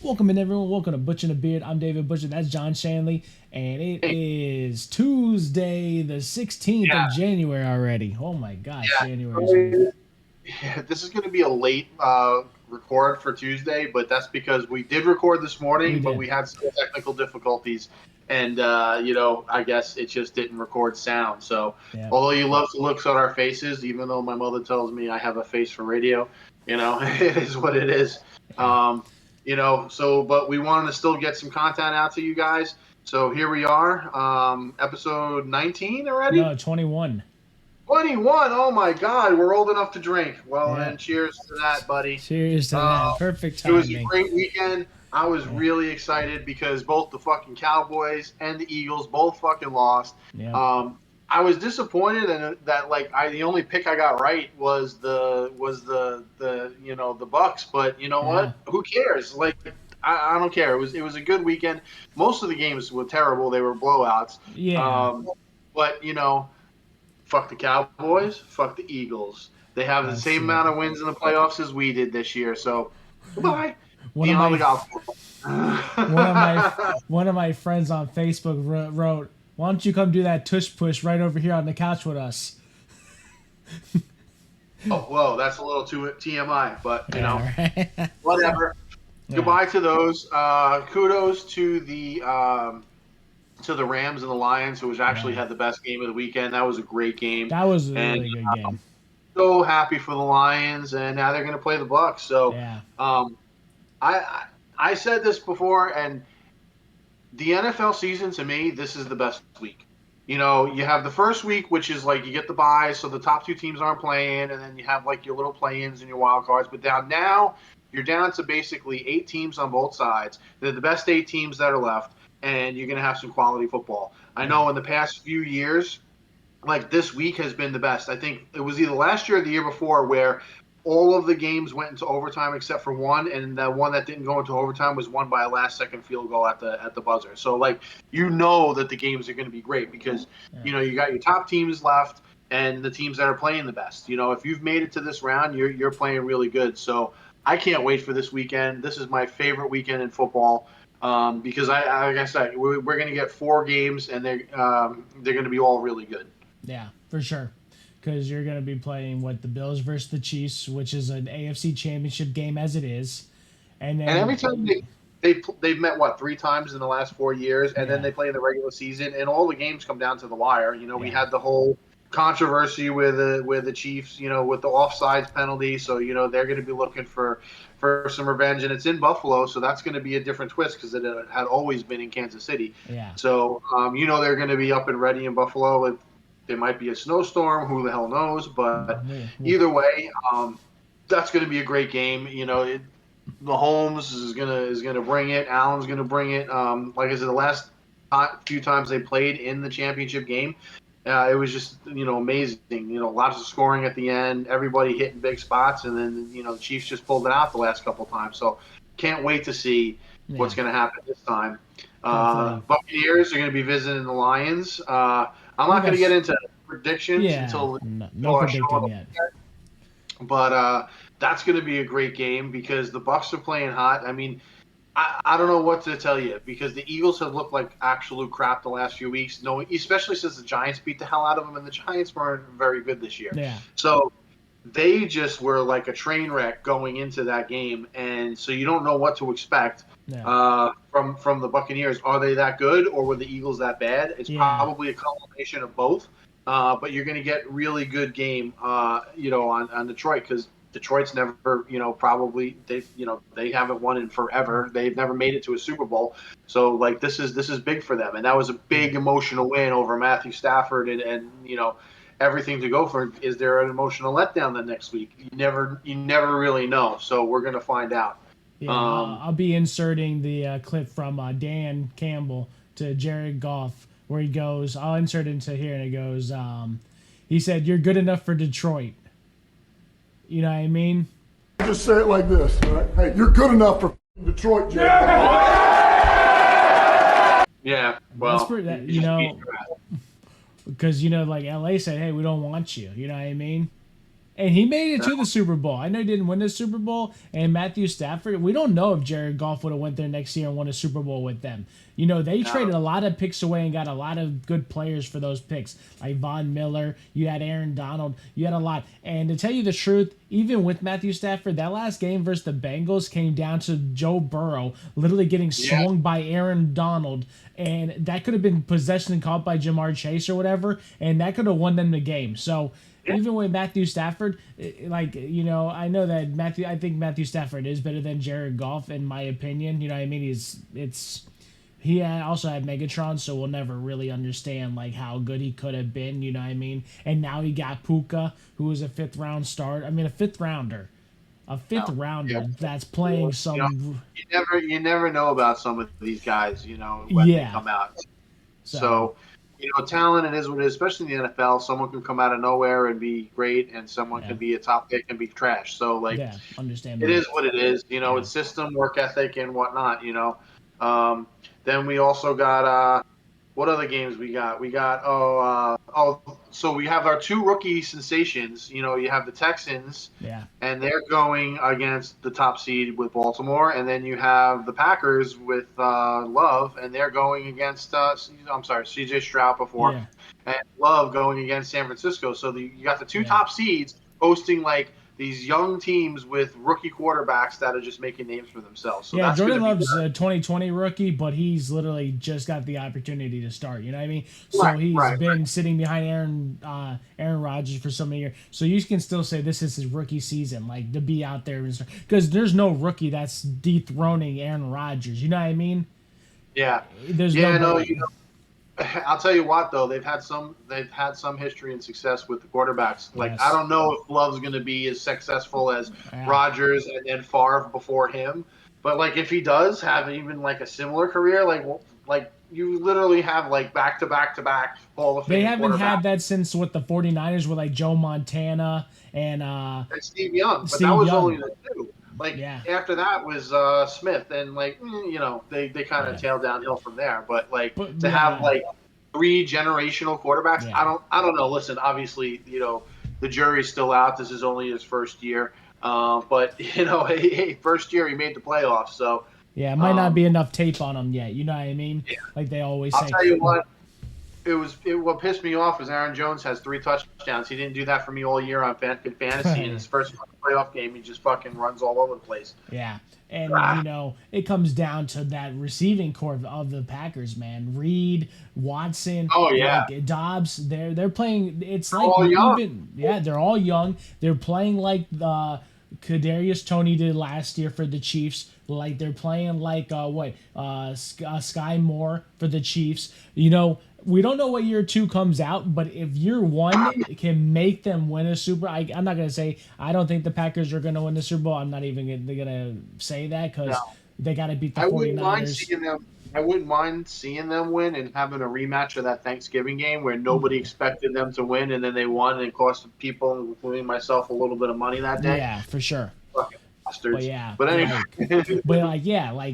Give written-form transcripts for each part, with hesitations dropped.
Welcome in, everyone. Welcome to Butcher and the Beard. I'm David Butcher. That's John Shanley. And it is Tuesday, the 16th Yeah, of January already. Oh my gosh, yeah. January's here. Yeah, this is going to be a late record for Tuesday, but that's because we did record this We morning, but did. we had some technical difficulties, and I guess it just didn't record sound. So, Yeah. although you love to look at our faces, even though my mother tells me I have a face for radio, it is what it is. Yeah. But we wanted to still get some content out to you guys. So here we are, episode 19 already. No, 21. 21. Oh my God, we're old enough to drink. Well, Yeah. then cheers to that, buddy. Cheers to that. Perfect It was a timing. great weekend. I was Yeah. really excited because both the fucking Cowboys and the Eagles both fucking lost. Yeah. I was disappointed in that the only pick I got right was the Bucks, but you know Yeah. what? Who cares? I don't care. It was a good weekend. Most of the games were terrible. They were blowouts. Yeah. But fuck the Cowboys, fuck the Eagles. They have the That's same it. amount of wins in the playoffs as we did this year. So goodbye. One Be of on the my golf one of my friends on Facebook wrote, "Why don't you come do that tush push right over here on the couch with us?" Oh, whoa, that's a little too TMI, but Right? whatever. Yeah. Goodbye to those. Kudos to the Rams and the Lions, who actually had the best game of the weekend. That was a great game. That was a And really good game. so happy for the Lions, and now they're going to play the Bucks. So, Yeah. I said this before, and the NFL season, to me, this is the best week. You have the first week, which is like you get the bye, so the top two teams aren't playing, and then you have like your little play-ins and your wild cards. But now you're down to basically 8 teams on both sides. They're the best 8 teams that are left, and you're going to have some quality football. I know in the past few years, like this week has been the best. I think it was either last year or the year before where all of the games went into overtime except for one, and the one that didn't go into overtime was won by a last-second field goal at the buzzer. So, that the games are going to be great because, you got your top teams left and the teams that are playing the best. If you've made it to this round, you're playing really good. So I can't wait for this weekend. This is my favorite weekend in football because, like I said, we're going to get 4 games, and they're going to be all really good. Yeah, for sure. Because you're going to be playing the Bills versus the Chiefs, which is an AFC Championship game as it is, and every time they've met 3 times in the last 4 years, and then they play in the regular season, and all the games come down to the wire. We had the whole controversy with the Chiefs, with the offsides penalty. So they're going to be looking for some revenge, and it's in Buffalo, so that's going to be a different twist because it had always been in Kansas City. Yeah. So they're going to be up and ready in Buffalo. There might be a snowstorm. Who the hell knows? But either way, that's going to be a great game. Mahomes is gonna bring it. Allen's gonna bring it. Like I said, the last few times they played in the championship game, it was just amazing. Lots of scoring at the end. Everybody hitting big spots, and then the Chiefs just pulled it out the last couple of times. So can't wait to see what's going to happen this time. Buccaneers are going to be visiting the Lions. I'm not going to get into predictions until no predicting yet. But that's going to be a great game because the Bucs are playing hot. I mean, I don't know what to tell you because the Eagles have looked like absolute crap the last few weeks, especially since the Giants beat the hell out of them, and the Giants weren't very good this year. Yeah. So they just were like a train wreck going into that game, and so you don't know what to expect from the Buccaneers. Are they that good, or were the Eagles that bad? It's probably a combination of both. But you're going to get really good game, on Detroit because Detroit's never, probably they haven't won in forever. They've never made it to a Super Bowl. So this is big for them, and that was a big emotional win over Matthew Stafford, and everything to go for. Is there an emotional letdown the next week? You never really know. So we're going to find out. Yeah, I'll be inserting the clip from Dan Campbell to Jared Goff where he goes. I'll insert it into here, and it goes. He said, "You're good enough for Detroit." You know what I mean? Just say it like this, all right? Hey, you're good enough for Detroit, Jay. Yeah, well, because like LA said, "Hey, we don't want you." You know what I mean? And he made it to the Super Bowl. I know he didn't win the Super Bowl. And Matthew Stafford, we don't know if Jared Goff would have went there next year and won a Super Bowl with them. You know, they traded a lot of picks away and got a lot of good players for those picks. Like Von Miller, you had Aaron Donald, you had a lot. And to tell you the truth, even with Matthew Stafford, that last game versus the Bengals came down to Joe Burrow literally getting swung by Aaron Donald. And that could have been possession caught by Jamar Chase or whatever. And that could have won them the game. So even with Matthew Stafford, like, you know, I know that I think Matthew Stafford is better than Jared Goff in my opinion. You know what I mean? He also had Megatron, so we'll never really understand like how good he could have been. You know what I mean? And now he got Puka, who was a fifth rounder, that's playing some. You never know about some of these guys. You know when they come out. So you know, talent it is what it is, especially in the NFL. Someone can come out of nowhere and be great, and someone can be a top pick and be trash. So like, understandable. It is what it is. You know, it's system, work ethic, and whatnot. You know. Then we also got what other games we got? We got so we have our two rookie sensations. You know, you have the Texans, and they're going against the top seed with Baltimore, and then you have the Packers with Love, and they're going against C.J. Stroud before, and Love going against San Francisco. So you got the two top seeds hosting like these young teams with rookie quarterbacks that are just making names for themselves. So that's Jordan Love's a 2020 rookie, but he's literally just got the opportunity to start. You know what I mean? So he's been sitting behind Aaron Rodgers for so many years. So you can still say this is his rookie season, like to be out there because there's no rookie that's dethroning Aaron Rodgers. You know what I mean? Yeah. I'll tell you what though, they've had some history and success with the quarterbacks. Like I don't know if Love's going to be as successful as Rodgers and then Favre before him, but like if he does have even like a similar career, like you literally have like back to back Hall of Fame. They haven't had that since with the 49ers with like Joe Montana and Steve Young, but that was only the two. Like after that was Smith, and like you know they kind of tailed downhill from there. But to have like three generational quarterbacks, I don't know. Listen, obviously you know the jury's still out. This is only his first year, but you know, hey, first year he made the playoffs, so it might not be enough tape on him yet. You know what I mean? Like they always say. I'll tell you what. What pissed me off is Aaron Jones has 3 touchdowns. He didn't do that for me all year on fantasy. In his first playoff game, he just fucking runs all over the place. Yeah, and you know it comes down to that receiving corps of the Packers, man. Reed, Watson, Dobbs. They're playing. It's like they're all young. They're playing like the Kadarius Toney did last year for the Chiefs. Like they're playing like Sky Moore for the Chiefs. You know. We don't know what year 2 comes out, but if year 1 can make them win a Super Bowl, I'm not going to say I don't think the Packers are going to win the Super Bowl. I'm not even going to say that because they got to beat the 49ers. I wouldn't mind seeing them win and having a rematch of that Thanksgiving game where nobody expected them to win and then they won and it cost people, including myself, a little bit of money that day. Yeah, for sure. Fucking bastards. But anyway.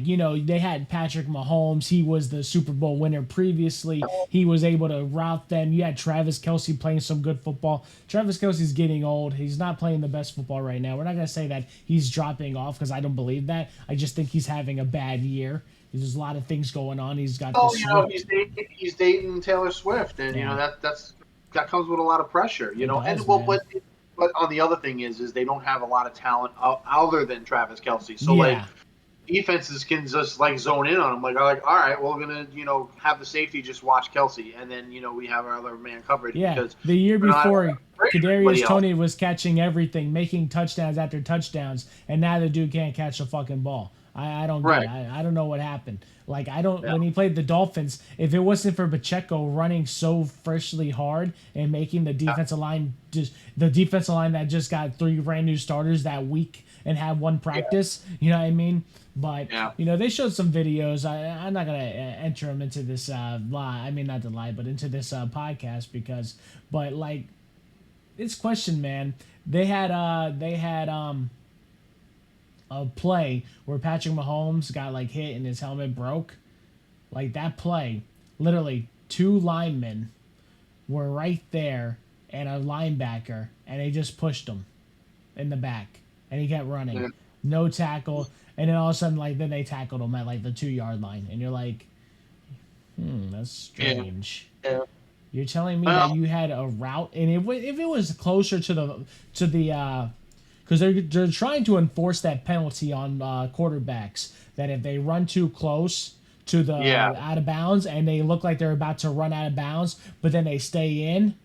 You know, they had Patrick Mahomes. He was the Super Bowl winner previously. He was able to route them. You had Travis Kelce playing some good football. Travis Kelce's getting old. He's not playing the best football right now. We're not going to say that he's dropping off because I don't believe that. I just think he's having a bad year. There's a lot of things going on. He's got he's dating Taylor Swift, and you know that comes with a lot of pressure. You know, but on the other thing is they don't have a lot of talent other than Travis Kelce. So like defenses can just like zone in on him. Like all right, well, we're gonna have the safety just watch Kelce, and then we have our other man coverage. Yeah, because the year before Kadarius Toney was catching everything, making touchdowns after touchdowns, and now the dude can't catch a fucking ball. I don't get it. I don't know what happened. Like when he played the Dolphins, if it wasn't for Pacheco running so freshly hard and making the defensive line that just got 3 brand new starters that week and had 1 practice, you know what I mean? But they showed some videos. I'm not gonna enter them into this into this podcast but it's question, man. They had a play where Patrick Mahomes got hit and his helmet broke. Like that play, literally 2 linemen were right there and a linebacker, and they just pushed him. in the back, and he kept running. Yeah. No tackle, and then all of a sudden, like, then they tackled him at, like, the 2-yard line, and you're like, that's strange. Yeah. You're telling me Well, that you had a route, and if it was closer to the because they're trying to enforce that penalty on quarterbacks, that if they run too close to the out of bounds and they look like they're about to run out of bounds, but then they stay in,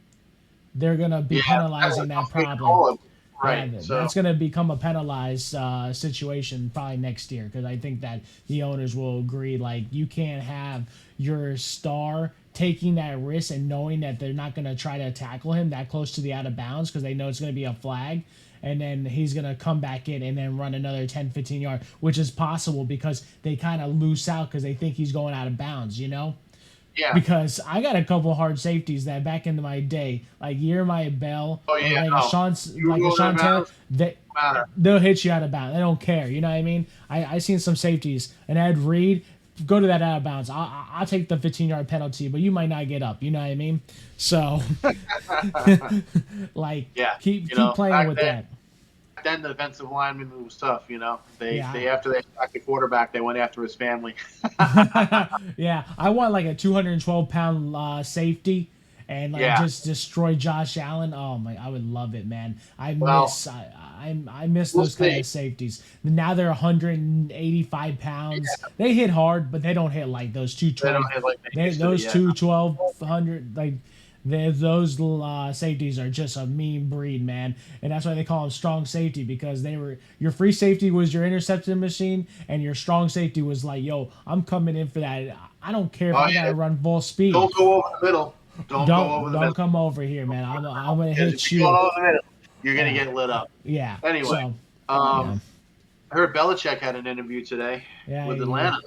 they're gonna be penalizing that problem. Right. Yeah, So that's going to become a penalized situation probably next year, because I think that the owners will agree. Like, you can't have your star taking that risk and knowing that they're not going to try to tackle him that close to the out of bounds because they know it's going to be a flag. And then he's going to come back in and then run another 10, 15 yards, which is possible because they kind of loose out because they think he's going out of bounds, you know? yeah. Because I got a couple hard safeties that back in my day, like Yermaya Bell, Oh, yeah, or like no. a Sean Taylor, they'll hit you out of bounds. They don't care. You know what I mean? I seen some safeties, and Ed Reed, go to that out of bounds. I'll take the 15-yard penalty, but you might not get up. You know what I mean? So, like, keep playing with that. Then the defensive lineman was tough, you know. They Yeah. after they attacked the quarterback, they went after his family. Yeah, I want like a 212-pound safety and like just destroy Josh Allen. Oh my, I would love it, man. I miss those kind of safeties. Now they're 185 pounds. Yeah. They hit hard, but they don't hit like those 212. They don't hit like those 212, 100 like. Those safeties are just a mean breed, man, and that's why they call them strong safety, because your free safety was your interception machine, and your strong safety was like, yo, I'm coming in for that. I don't care if I gotta run full speed. Don't go over the middle. Don't come over here, man. I'm gonna hit you. You're gonna get lit up. Yeah. Anyway, I heard Belichick had an interview today with Atlanta.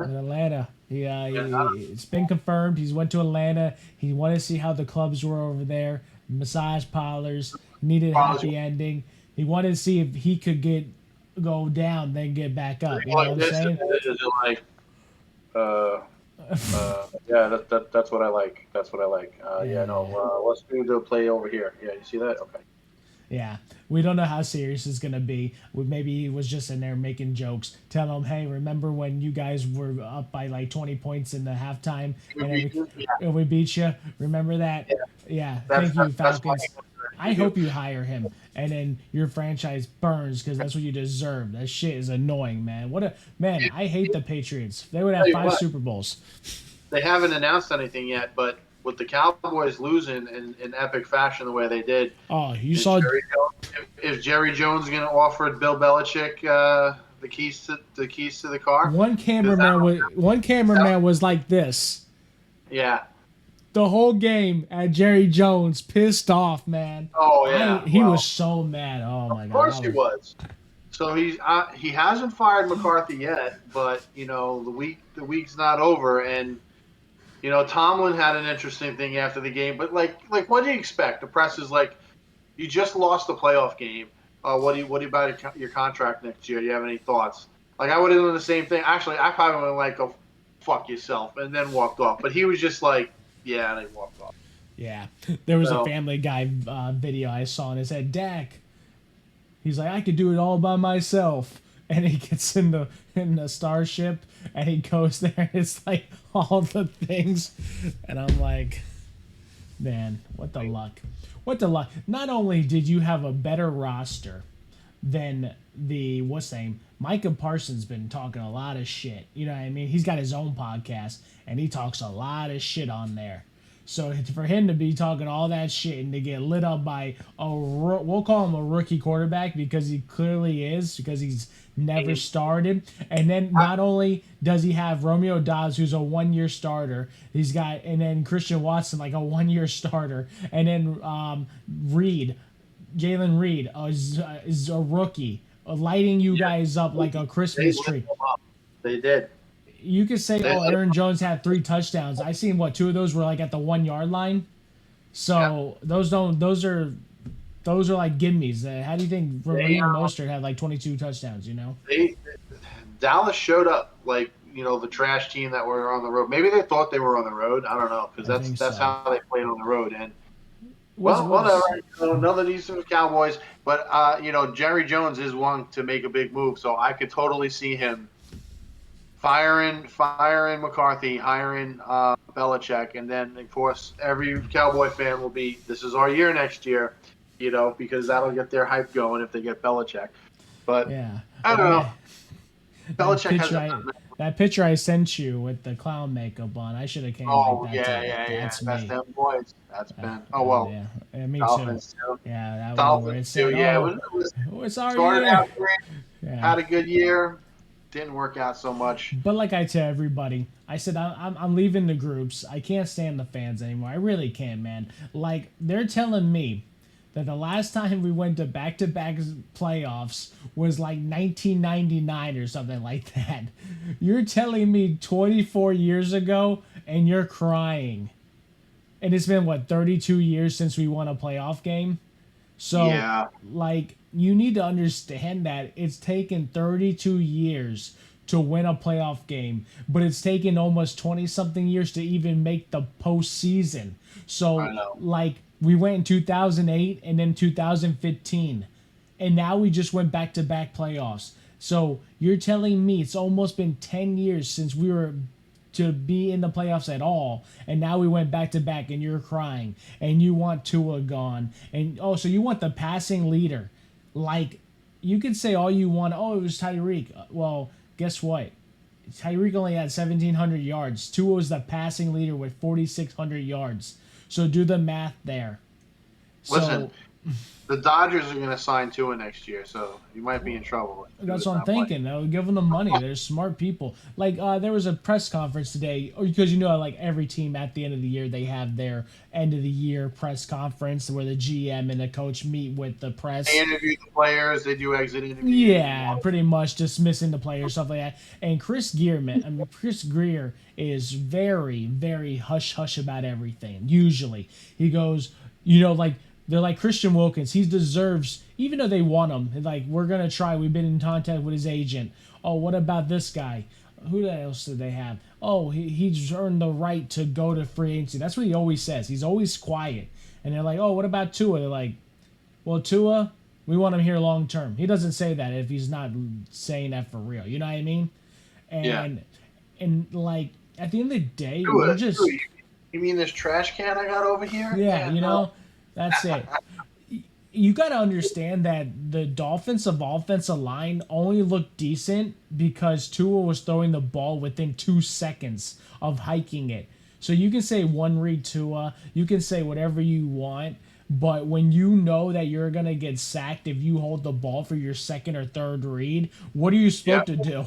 In Atlanta. It's been confirmed. He's went to Atlanta. He wanted to see how the clubs were over there. Massage parlors. Needed a happy ending. He wanted to see if he could go down, then get back up. You know what I'm saying? That's what I like. That's what I like. Let's do the play over here. Yeah, you see that? Okay. Yeah, we don't know how serious it's going to be. Maybe he was just in there making jokes, telling them, hey, remember when you guys were up by like 20 points in the halftime and we beat you? Remember that? Yeah. Thank you, Falcons. I hope you hire him, and then your franchise burns, because that's what you deserve. That shit is annoying, man. I hate the Patriots. They would have 5 Super Bowls. They haven't announced anything yet, but with the Cowboys losing in epic fashion the way they did. Oh, you saw if Jerry Jones going to offer Bill Belichick the keys to the car? One cameraman was like this. Yeah. The whole game at Jerry Jones, pissed off, man. Oh yeah. He was so mad. Oh my god. Of course he was. So he hasn't fired McCarthy yet, but the week's not over, and Tomlin had an interesting thing after the game, but like what do you expect? The press is like, you just lost the playoff game. What do you about your contract next year? Do you have any thoughts? Like, I would have done the same thing. Actually, I probably would have like, go fuck yourself, and then walked off. But he was just like, yeah, and he walked off. Yeah, there was a Family Guy video I saw, and it said, Dak. He's like, I could do it all by myself. And he gets in the starship, and he goes there, and it's like all the things. And I'm like, man, what the luck. What the luck. Not only did you have a better roster than Micah Parsons been talking a lot of shit. You know what I mean? He's got his own podcast, and he talks a lot of shit on there. So for him to be talking all that shit and to get lit up by we'll call him a rookie quarterback, because he clearly is, because he's never started. And then not only does he have Romeo Dobbs, who's a 1-year starter, and then Christian Watson, like a 1-year starter, and then Jalen Reed is a rookie, lighting you guys up like a Christmas tree. They did. You could say, Aaron Jones had 3 touchdowns. I seen 2 of those were like at the 1-yard line. So those are like gimmies. How do you think Raheem Mostert had like 22 touchdowns? Dallas showed up like the trash team that were on the road. Maybe they thought they were on the road. I don't know, because that's how they played on the road. And whatever. None of these Cowboys. But Jerry Jones is one to make a big move, so I could totally see him firing McCarthy, hiring Belichick, and then of course every Cowboy fan will be, this is our year next year, because that'll get their hype going if they get Belichick. But Yeah. I don't know. That Belichick picture, has that picture I sent you with the clown makeup on, I should have came Oh like that yeah, too. yeah. That's That's me. them boys. That's Ben. Oh Oh well, yeah. Yeah, me too. Dolphins too. Yeah, that one where it Dolphins too. said, Yeah, "Oh, it was it's our started year." out great, Yeah. had a good year, didn't work out so much. But like I tell everybody, I said I'm leaving the groups. I can't stand the fans anymore. I really can't, man. Like they're telling me that the last time we went to back-to-back playoffs was like 1999 or something like that. You're telling me 24 years ago, and you're crying. And it's been what 32 years since we won a playoff game. So Yeah. like you need to understand that it's taken 32 years to win a playoff game, but it's taken almost 20 something years to even make the postseason. So I know. like we went in 2008 and then 2015, and now we just went back to back playoffs. So you're telling me it's almost been 10 years since we were to be in the playoffs at all, and now we went back to back, and you're crying, and you want Tua gone, and so you want the passing leader. Like you could say all you want. Oh, it was Tyreek. Well, guess what? Tyreek only had 1,700 yards. Tua was the passing leader with 4,600 yards. So do the math there. Listen, the Dodgers are going to sign Tua next year, so you might be in trouble. That's what I'm thinking. They'll give them the money. They're smart people. Like there was a press conference today, because like every team at the end of the year they have their end of the year press conference where the GM and the coach meet with the press. They interview the players. They do exit interviews. Yeah, pretty much dismissing the players, stuff like that. And Chris Greer is very, very hush hush about everything. Usually, he goes, like. They're like Christian Wilkins. He deserves, even though they want him, like, we're going to try. We've been in contact with his agent. Oh, what about this guy? Who else did they have? Oh, he's earned the right to go to free agency. That's what he always says. He's always quiet. And they're like, oh, what about Tua? They're like, well, Tua, we want him here long term. He doesn't say that if he's not saying that for real. You know what I mean? And like, at the end of the day, we're just... You mean this trash can I got over here? Yeah, that's it. You got to understand that the Dolphins' offensive line only looked decent because Tua was throwing the ball within 2 seconds of hiking it. So you can say one read Tua, you can say whatever you want, but when you know that you're going to get sacked if you hold the ball for your second or third read, what are you supposed to do?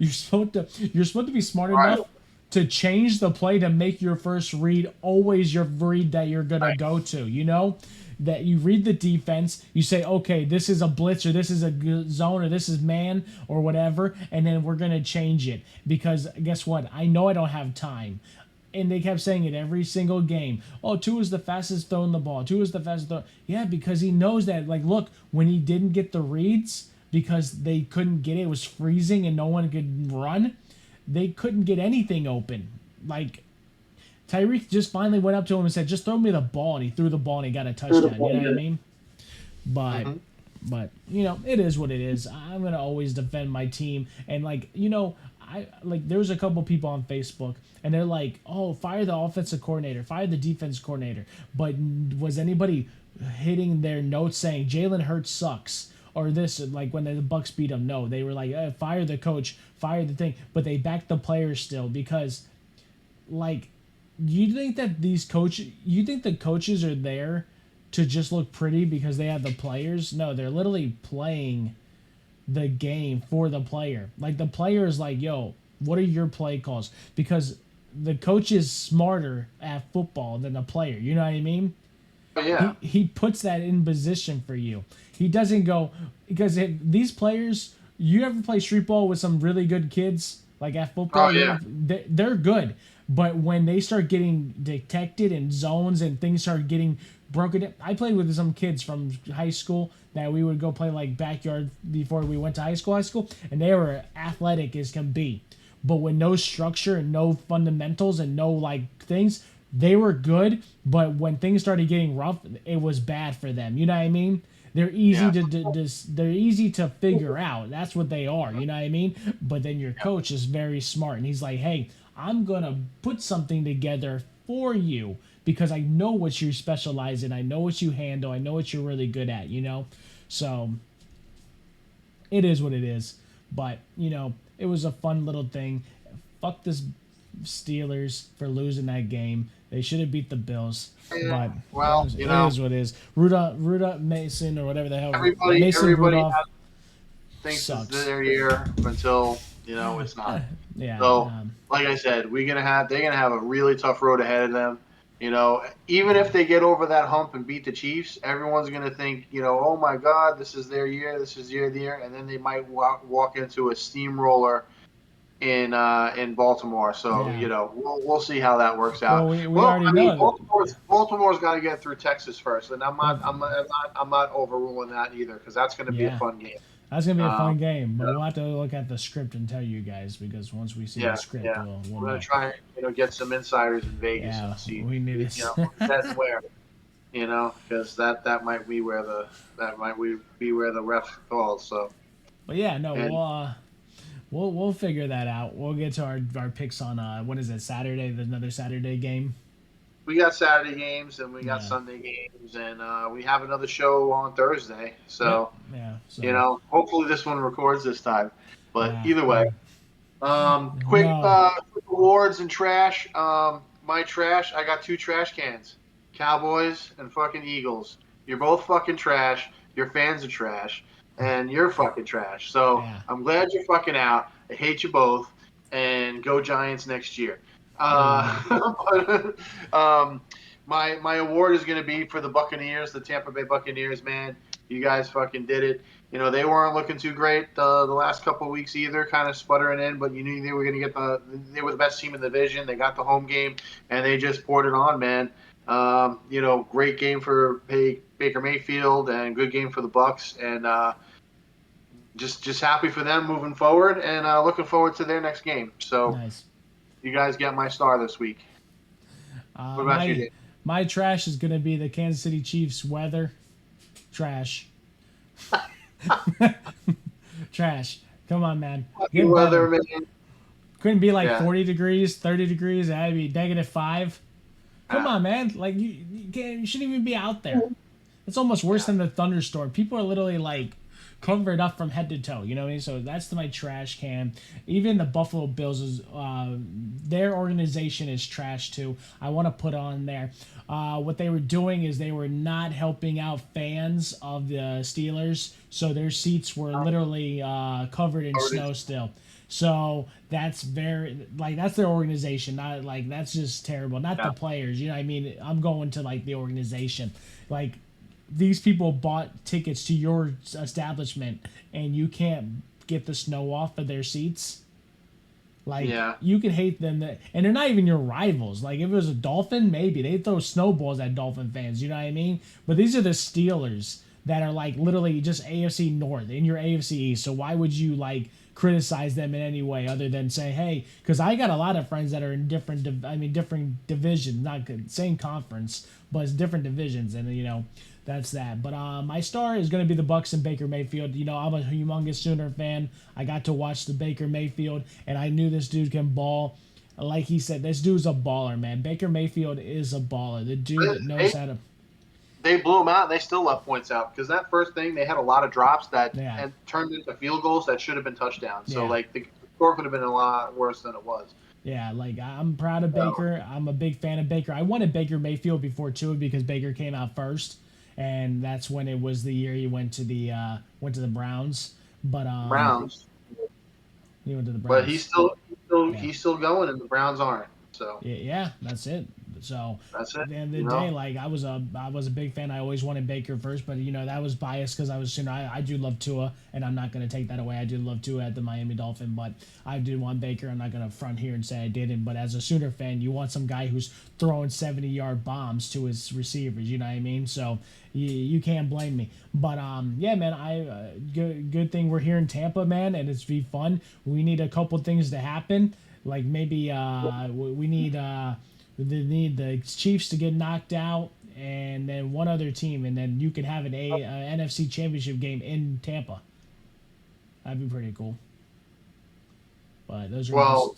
You're supposed to be smart enough to change the play to make your first read always your read that you're going to go to, that you read the defense, you say, okay, this is a blitz or this is a zone or this is man or whatever, and then we're going to change it because guess what? I know I don't have time. And they kept saying it every single game. Oh, Tua's the fastest throwing the ball. Tua's the fastest throw. Yeah, because he knows that, like, look, when he didn't get the reads because they couldn't get it, it was freezing and no one could run, they couldn't get anything open. Like, Tyreek just finally went up to him and said, just throw me the ball. And he threw the ball and he got a touchdown. You know what I mean? But it is what it is. I'm going to always defend my team. And, there was a couple people on Facebook, and they're like, oh, fire the offensive coordinator, fire the defense coordinator. But was anybody hitting their notes saying Jalen Hurts sucks? Or this, like when the Bucks beat them? No, they were like, fire the coach, fire the thing. But they backed the players still because, you think that you think the coaches are there to just look pretty because they have the players? No, they're literally playing the game for the player. Like, the player is like, yo, what are your play calls? Because the coach is smarter at football than the player. You know what I mean? Yeah. He puts that in position for you. He doesn't go, because these players, you ever play street ball with some really good kids, like at football? Oh, yeah. They're good. But when they start getting detected in zones and things start getting broken, I played with some kids from high school that we would go play like backyard before we went to high school, and they were athletic as can be. But with no structure and no fundamentals and no things, they were good. But when things started getting rough, it was bad for them. You know what I mean? They're easy they're easy to figure out. That's what they are. You know what I mean? But then your coach is very smart, and he's like, "Hey, I'm gonna put something together for you because I know what you specialize in. I know what you handle. I know what you're really good at. You know, so it is what it is. But it was a fun little thing. Fuck this Steelers for losing that game. They should have beat the Bills. But Well, it is what it is. Rudolph Mason or whatever the hell. Mason everybody Rudolph thinks sucks. it's their year until it's not. Yeah. So, like I said, they're gonna have a really tough road ahead of them. Even if they get over that hump and beat the Chiefs, everyone's gonna think, oh my God, this is their year, this is the year, and then they might walk into a steamroller in Baltimore. So we'll see how that works out. Well, we already know. Baltimore's got to get through Texas first, and I'm not overruling that either because that's going to be a fun game. That's gonna be a fun game, but we'll have to look at the script and tell you guys because once we see the script, we'll we're gonna try and get some insiders in Vegas and see we need it. That's where because that might be where the ref called. So, but we'll figure that out. We'll get to our picks on what is it, Saturday? There's another Saturday game. We got Saturday games and we got Sunday games, and we have another show on Thursday. So, hopefully this one records this time. But either way, quick awards and trash. My trash, I got 2 trash cans: Cowboys and fucking Eagles. You're both fucking trash. Your fans are trash, and you're fucking trash. So I'm glad you're fucking out. I hate you both, and go Giants next year. My award is going to be for the Buccaneers, the Tampa Bay Buccaneers, man. You guys fucking did it. They weren't looking too great the last couple of weeks either, kind of sputtering in, but you knew they were going to they were the best team in the division. They got the home game, and they just poured it on, man. Great game for Baker Mayfield and good game for the Bucs, and just happy for them moving forward and looking forward to their next game. So. Nice. You guys get my star this week. What about you, Dave? My trash is going to be the Kansas City Chiefs weather. Trash. Trash. Come on, man. Weather, man. Couldn't be like 40 degrees, 30 degrees. It had to be -5. Come on, man. Like you shouldn't even be out there. It's almost worse than the thunderstorm. People are literally like covered up from head to toe, you know what I mean? So that's my trash can. Even the Buffalo Bills is their organization is trash too. I want to put on there. What they were doing is they were not helping out fans of the Steelers, so their seats were literally covered in snow still. So that's that's their organization. Not like that's just terrible. Not the players, you know what I mean? I'm going to like the organization. Like these people bought tickets to your establishment and you can't get the snow off of their seats. Like, you can hate them. And they're not even your rivals. Like, if it was a Dolphin, maybe. They'd throw snowballs at Dolphin fans. You know what I mean? But these are the Steelers that are, like, literally just AFC North in your AFC East. So why would you, like, criticize them in any way other than say, hey, because I got a lot of friends that are in different divisions, not same conference, but it's different divisions. And, that's that. But my star is going to be the Bucs and Baker Mayfield. I'm a humongous Sooner fan. I got to watch the Baker Mayfield, and I knew this dude can ball. Like he said, this dude's a baller, man. Baker Mayfield is a baller. The dude knows how to. They blew him out, and they still left points out because that first thing, they had a lot of drops that had turned into field goals that should have been touchdowns. So, the score could have been a lot worse than it was. Yeah, I'm proud of Baker. I'm a big fan of Baker. I wanted Baker Mayfield before, too, because Baker came out first. And that's when it was the year he went to the Browns. But Browns. He went to the Browns. But he's still going, and the Browns aren't. So yeah, that's it. So that's it. At the end of the day, like I was a big fan. I always wanted Baker first, but that was biased because I was I do love Tua, and I'm not going to take that away. I do love Tua at the Miami Dolphin, but I did want Baker. I'm not going to front here and say I didn't. But as a Sooner fan, you want some guy who's throwing 70-yard bombs to his receivers. You know what I mean? So you can't blame me. But yeah, man, good thing we're here in Tampa, man, and it's be fun. We need a couple things to happen. Like maybe we need the Chiefs to get knocked out and then one other team, and then you could have an NFC Championship game in Tampa. That'd be pretty cool. But those are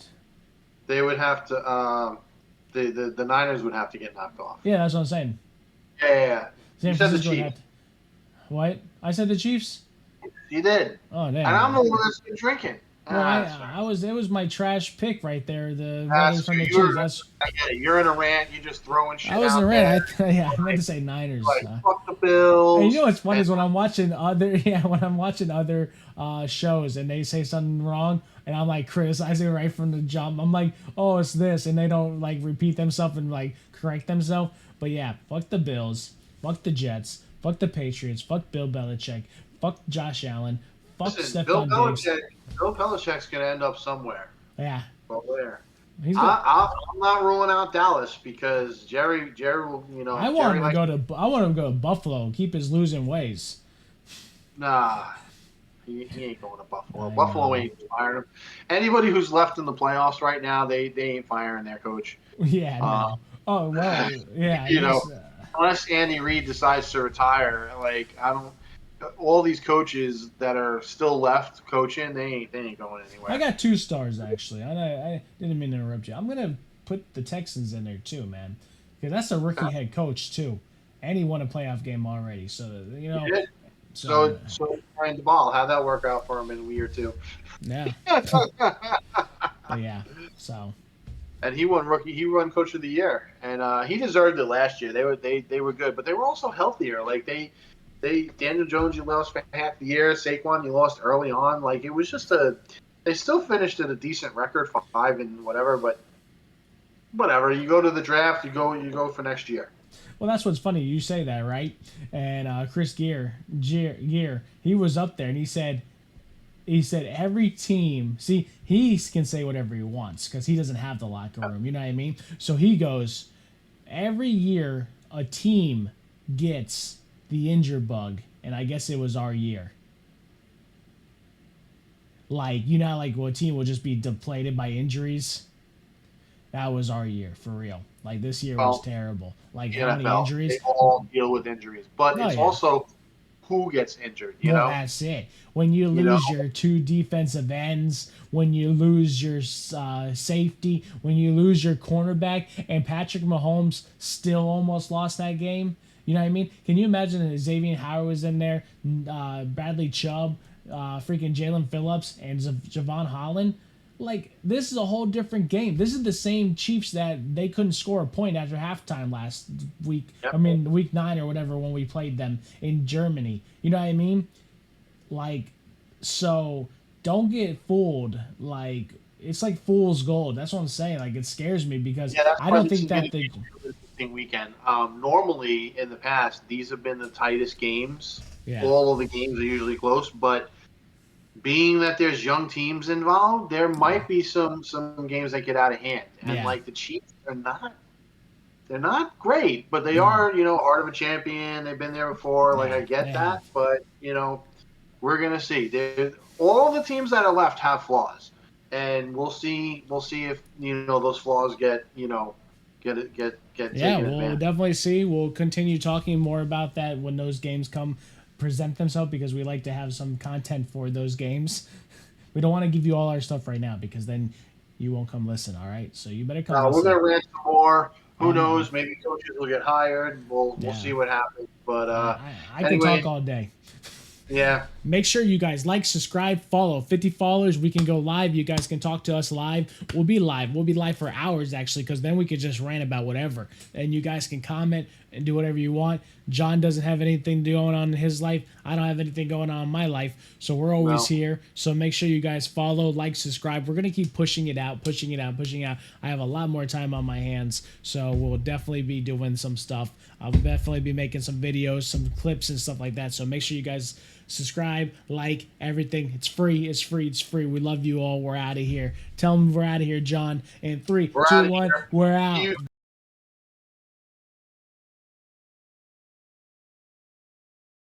they would have to. The Niners would have to get knocked off. Yeah, that's what I'm saying. Yeah. You said the Chiefs. What? I said the Chiefs? You did. Oh, damn. And I'm the one that's been drinking. Well, it was my trash pick right there. The one from the Chiefs. I get it. You're in a rant. You're just throwing shit. I was in a rant. I meant to say Niners. Fuck the Bills. And you know what's funny is when I'm watching other shows and they say something wrong and I'm like criticizing right from the jump. I'm like, oh, it's this, and they don't like repeat themselves and like correct themselves. But yeah, fuck the Bills, fuck the Jets, fuck the Patriots, fuck Bill Belichick, fuck Josh Allen, fuck Stephon Diggs. Bill Belichick's gonna end up somewhere. Yeah. But where? I'm not ruling out Dallas because Jerry will, I want him to go to Buffalo and keep his losing ways. Nah, he ain't going to Buffalo. Buffalo ain't firing him. Anybody who's left in the playoffs right now, they ain't firing their coach. Yeah. No. Oh well. Yeah. Unless Andy Reid decides to retire, like I don't. All these coaches that are still left coaching, they ain't going anywhere. I got 2 stars actually. I didn't mean to interrupt you. I'm gonna put the Texans in there too, man, because that's a rookie head coach too, and he won a playoff game already. So He did. So Brian DeBall, how'd that work out for him in a year or two? Yeah. Yeah. So. And he won coach of the year, and he deserved it last year. They were good, but they were also healthier. Like Daniel Jones, you lost for half the year. Saquon, you lost early on. Like, it was just they still finished at a decent record, 5 and whatever, but whatever. You go to the draft, you go for next year. Well, that's what's funny. You say that, right? And Chris Gear, he was up there, and he said every team, see, he can say whatever he wants because he doesn't have the locker room. You know what I mean? So he goes, every year a team gets the injure bug, and I guess it was our year. Like, like what team will just be depleted by injuries? That was our year, for real. Like, this year was terrible. Like, how many injuries? They all deal with injuries. But it's also who gets injured, you know? That's it. When you lose your 2 defensive ends, when you lose your safety, when you lose your cornerback, and Patrick Mahomes still almost lost that game. You know what I mean? Can you imagine that Xavier Howard was in there, Bradley Chubb, freaking Jalen Phillips, and Javon Holland? Like, this is a whole different game. This is the same Chiefs that they couldn't score a point after halftime last week. Yep. I mean, week 9 or whatever when we played them in Germany. You know what I mean? Like, so don't get fooled. Like, it's like fool's gold. That's what I'm saying. Like, it scares me because I don't think that the weekend. Normally in the past, these have been the tightest games. Yeah. All of the games are usually close, but being that there's young teams involved, there might be some games that get out of hand. And like the Chiefs are they're not great, but they are, heart of a champion. They've been there before. Like I get that, but we're gonna see. All the teams that are left have flaws, and we'll see if those flaws get we'll definitely see. We'll continue talking more about that when those games present themselves, because we like to have some content for those games. We don't want to give you all our stuff right now because then you won't come listen. All right, so you better come. We're gonna rant some more. Who knows? Maybe coaches will get hired. We'll see what happens. But I can talk all day. Yeah. Make sure you guys like, subscribe, follow. 50 followers, we can go live. You guys can talk to us live. We'll be live. We'll be live for hours, actually, because then we could just rant about whatever. And you guys can comment and do whatever you want. John doesn't have anything going on in his life. I don't have anything going on in my life. So we're always here. So make sure you guys follow, like, subscribe. We're going to keep pushing it out. I have a lot more time on my hands. So we'll definitely be doing some stuff. I'll definitely be making some videos, some clips and stuff like that. So make sure you guys subscribe, like, everything. It's free. We love you all. We're out of here. Tell them we're out of here, John. In 3, 2, 1, we're out.